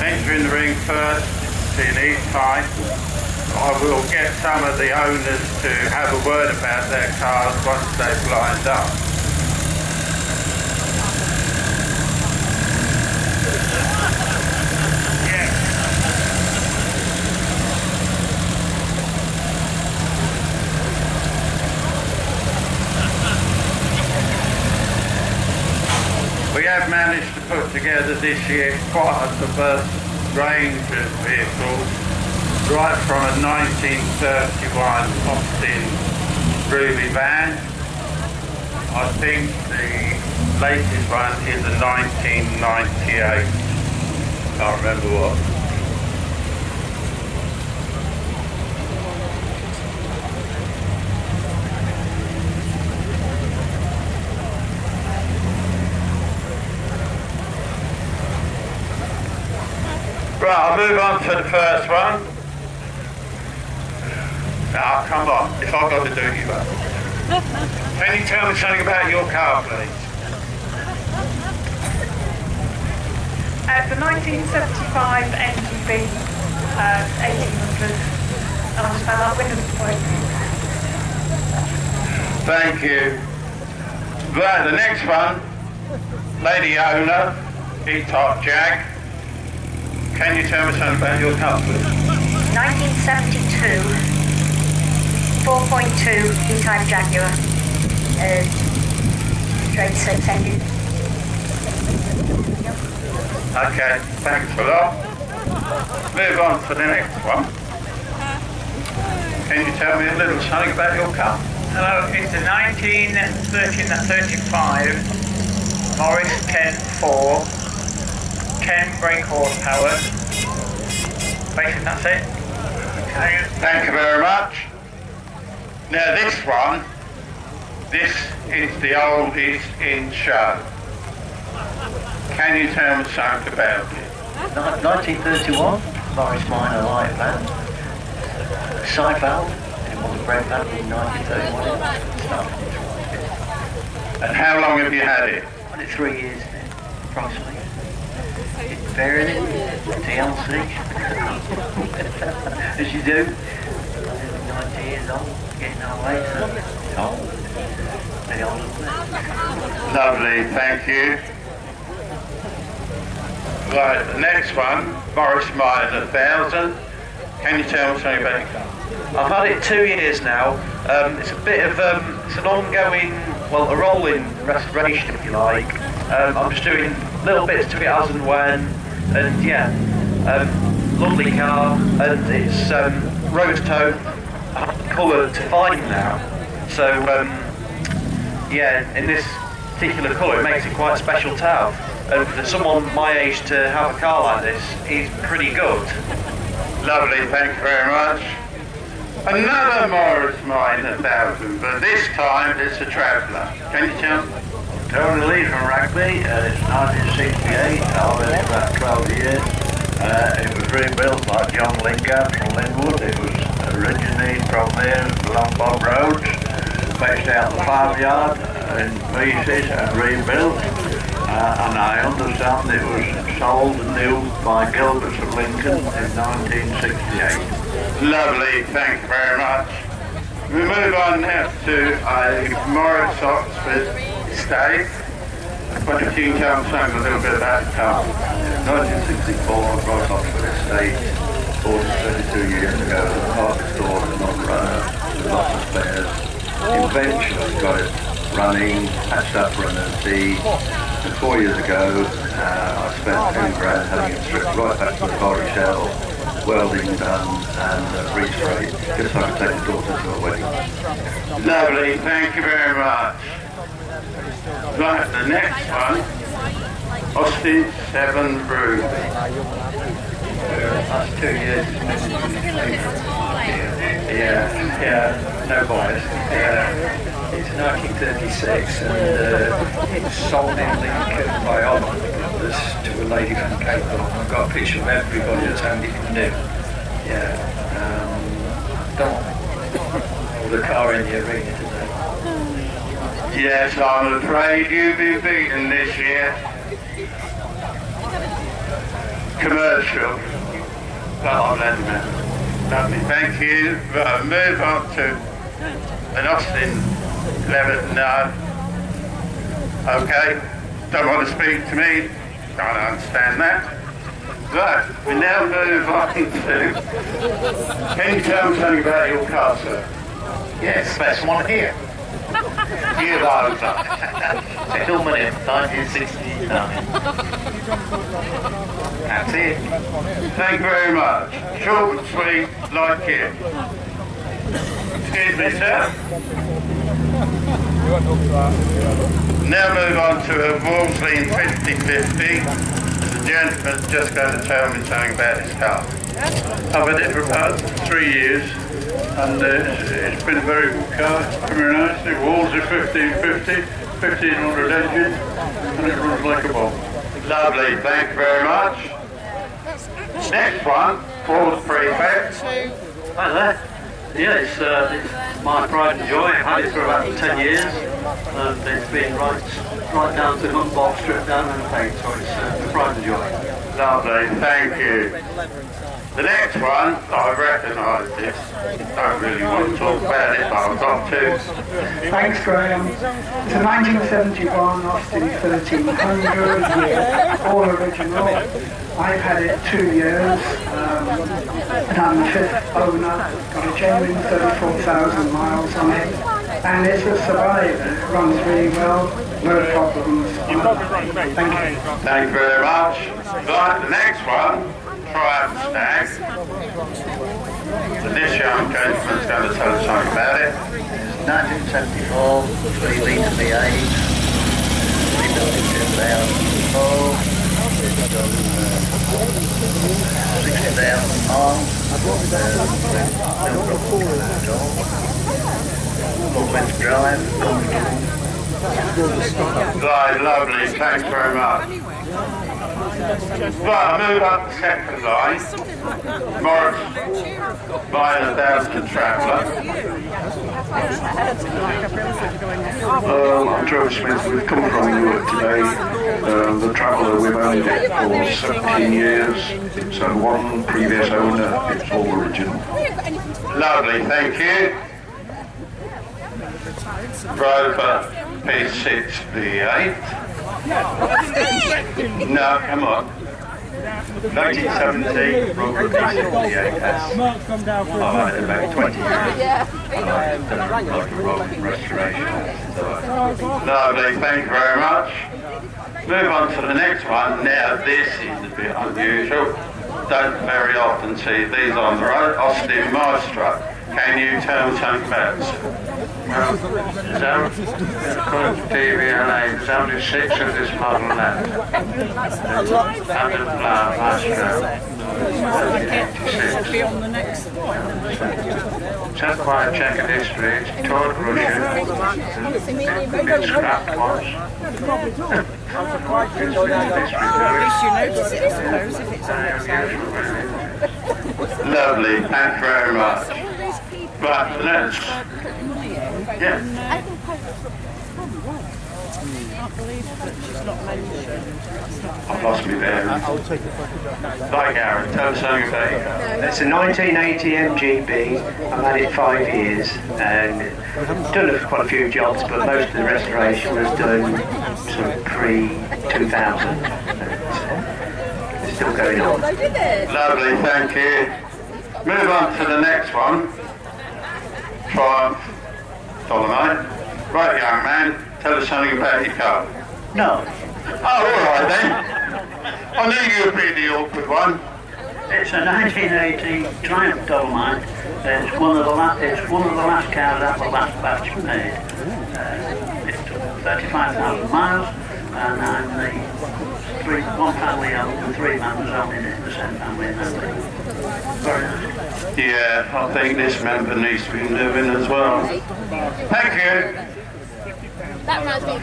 entering the ring first in each time. I will get some of the owners to have a word about their cars once they've lined up. We have managed to put together this year quite a diverse range of vehicles, right from a 1931 Austin Ruby van. I think the latest one is a 1998, can't remember what. Right, I'll move on to the first one. Now, come on, if I've got to do it, you won't. Can you tell me something about your car, please? The 1975 MGB 1800, and I just found that windows broken. Thank you. Right, the next one, lady owner, E-Type Jag. Can you tell me something about your car, please? 1972, 4.2 E-Type Jaguar, straight 6 engine. Okay, thanks a lot. Move on to the next one. Can you tell me a little something about your car? Hello, it's a 1935 Morris 10-4. 10 brake horsepower. Basically, that's it. Thank you very much. Now this one, this is the oldest in show. Can you tell me something about it? 1931, Morris Minor light van. Side valve, it was a brake van in 1931. And how long have you had it? Had it 3 years now, approximately. Fairing it, TLC, as you do. 90 years old, getting our way, so it's old. Pretty old. Lovely, thank you. Right, the next one, Morris Minor 1000. Can you tell me something about your car? I've had it 2 years now. It's a bit of, it's an ongoing, well, a rolling restoration, if you like. I'm just doing little bits to it as and when, and yeah, lovely car, and it's rose tone colour to fine now. So yeah, in this particular colour, it makes it quite special to have. And for someone my age to have a car like this is pretty good. Lovely, thank you very much. Another Morris Minor 1000, but this time it's a traveller. Can you tell me? Tony Lee from Wragby, it's 1968, I was there about 12 years. It was rebuilt by John Lingard from Linwood. It was originally from there, along Bob Road, fetched out the farmyard in pieces and rebuilt. And I understand it was sold new by Gilbert's of Lincoln in 1968. Lovely, thank you very much. We move on now to a Morris Oxford Estate. What if you can tell me something a little bit about the car? 1964, Morris Oxford Estate, 32 years ago, the park store was not running, with lots of spares. Eventually got it running, patched up for an MT. And 4 years ago, I spent 10 grand having it stripped right back to the body shell, welding done and re-sprayed, just so I could take the daughter to a wedding. Lovely, thank you very much. Right, the next one, Austin 7 Ruby. Last 2 years, Yeah, no bias. It's 1936 and it was sold in Lincoln by Oliver to a lady from Cape Town. I've got a picture of everybody that's owned it new. Yeah, don't hold the car in the arena today. Yes, I'm afraid you've been beaten this year. commercial. But I'll let them out. Lovely, thank you. Move on to an Austin Levitt now. Okay, don't want to speak to me. Can't understand that. Right, we now move on to... Can you tell me something about your car, sir? Yes, best one here. Year those up. Hillman, 1969. That's it. Thank you very much. Short and sweet, like you. Excuse me, sir. Now move on to a Wolseley 50-50. The gentleman's just going to tell me something about his car. I've had it for about 3 years, and it's been a very good car. It's very nice. The walls are 1550, 1500 engine, and it runs like a bomb. Lovely, thank you very much. Next one, Paul's Prefect. Hi there. Yeah, it's my pride and joy. I've had it for about 10 years, and it's been right down to hook box, stripped down and paint, so it's a pride and joy. Lovely, thank you. The next one, I recognise this. Don't really want to talk about it, but I've got to. Thanks, Graham. It's a 1971 Austin 1300, all original. I've had it 2 years, and I'm the 5th owner. Got a genuine 34,000 miles on it, and it's a survivor. It runs really well, no problems. Thank you. Thank you very much. Right, the next one, Triumph Stag. So this young gentleman's going to tell us something about it. 1974, 3 litre V8. We built it in 2004. It's done 60,000 miles. No problem at all. Full-length drive, comfortable. Right, lovely, thanks very much. Right, move up the second line. Morris, buying 1,000 Traveller. I'm Trevor Smith. We've come from England today. The Traveller, we've owned it for 17 years. It's had one previous owner. It's all original. Lovely, thank you. Rover P6 V8. No, come on. 1970 Rover P6 V8S. I've had it about 20 years. And I've done a lot of Rover restoration. Lovely, thank you very much. Move on to the next one. Now this is a bit unusual. Don't very often see these on the road. Austin Maestro. Can you tell me something about it? Well, according to DVLA, there's only 6 of this model left. There's 100 Flower Maestro, 1986. Just quite a check of history. It's toured Russia. It's scrapped once. Lovely, thank you very much. But let's... Yeah. I've lost my bearings. Like Aaron, tell us something about it. It's a 1980 MGB. I've had it 5 years and done quite a few jobs, but most of the restoration was done sort of pre-2000. It's still going on. Lovely, thank you. Move on to the next one. Triumph Dolomite. Right, young man, tell us something about your car. No. Oh, all right then. I knew you would be the awkward one. It's a 1980 Triumph Dolomite. It's one of the last cars that the last batch made. It's 35,000 miles, and I'm the one family owned and 3 members owning it, the same family member. Very nice. Yeah, I think this member needs to be living as well. Thank you. That reminds me of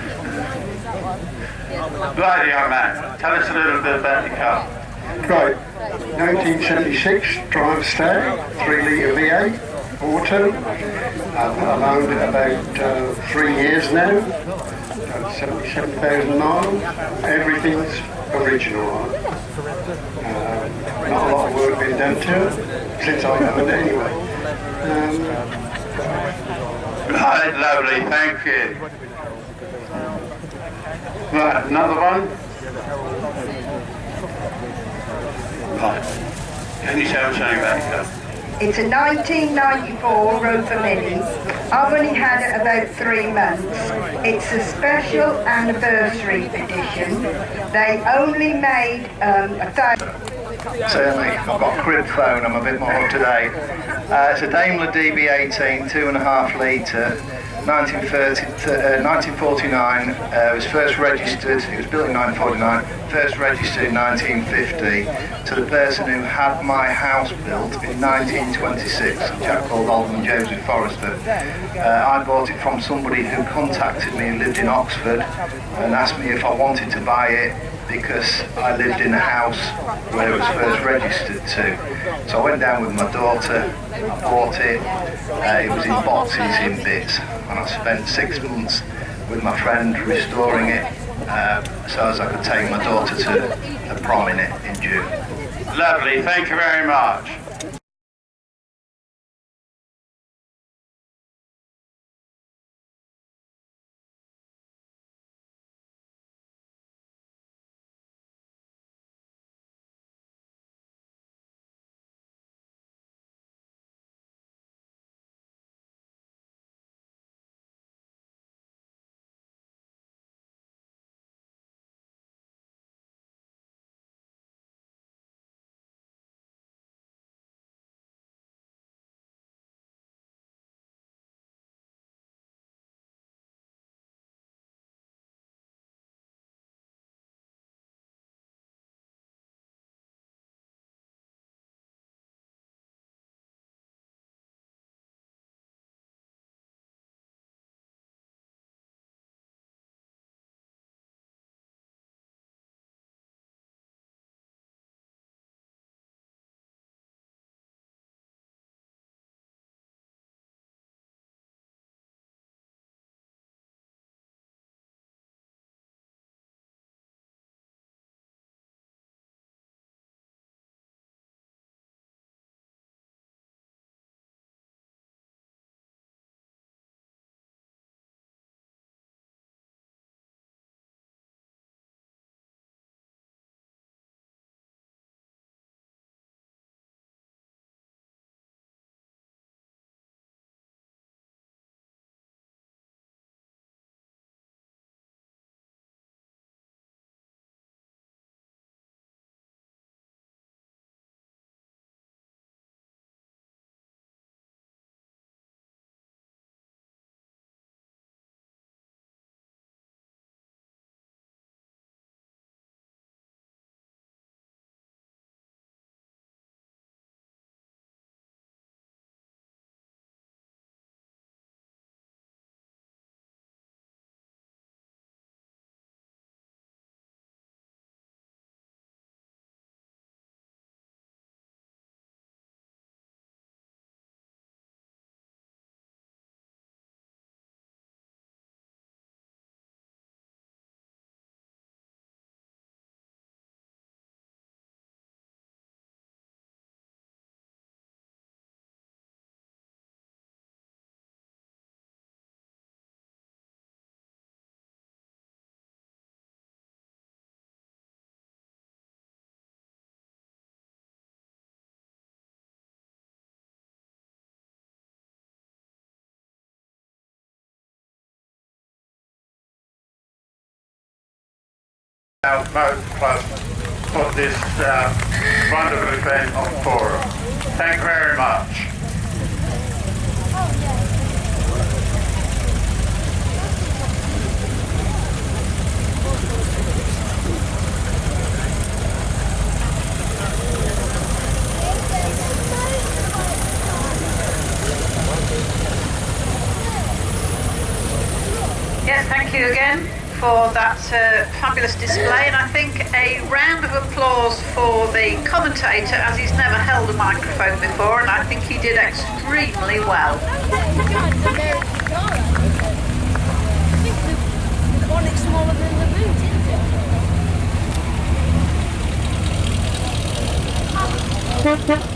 Right, young man, tell us a little bit about your car. Right, 1976 Triumph Stag, 3 litre V8, auto. I've owned it about 3 years now. 77,000 miles. Everything's original art. Not a lot of work been done to it since I've known it anyway. Right, lovely, thank you. Right, another one? Right. Can you tell me something about it? It's a 1994 Rover Mini. I've only had it about 3 months. It's a special anniversary edition. They only made 1,000. Certainly, I've got a crib phone, I'm a bit more up to date. It's a Daimler DB18, 2.5 litre, 1949. It was first registered, it was built in 1949, first registered in 1950 to the person who had my house built in 1926, a chap called Alderman Joseph Forrester. I bought it from somebody who contacted me and lived in Oxford and asked me if I wanted to buy it because I lived in a house where it was first registered to. So I went down with my daughter, I bought it, it was in boxes, in bits, and I spent 6 months with my friend restoring it so as I could take my daughter to a prom in it in June. Lovely, thank you very much. Motor Club put this wonderful event on forum. Thank you very much. Yes, thank you again for that fabulous display, and I think a round of applause for the commentator, as he's never held a microphone before, and I think he did extremely well. Thank you.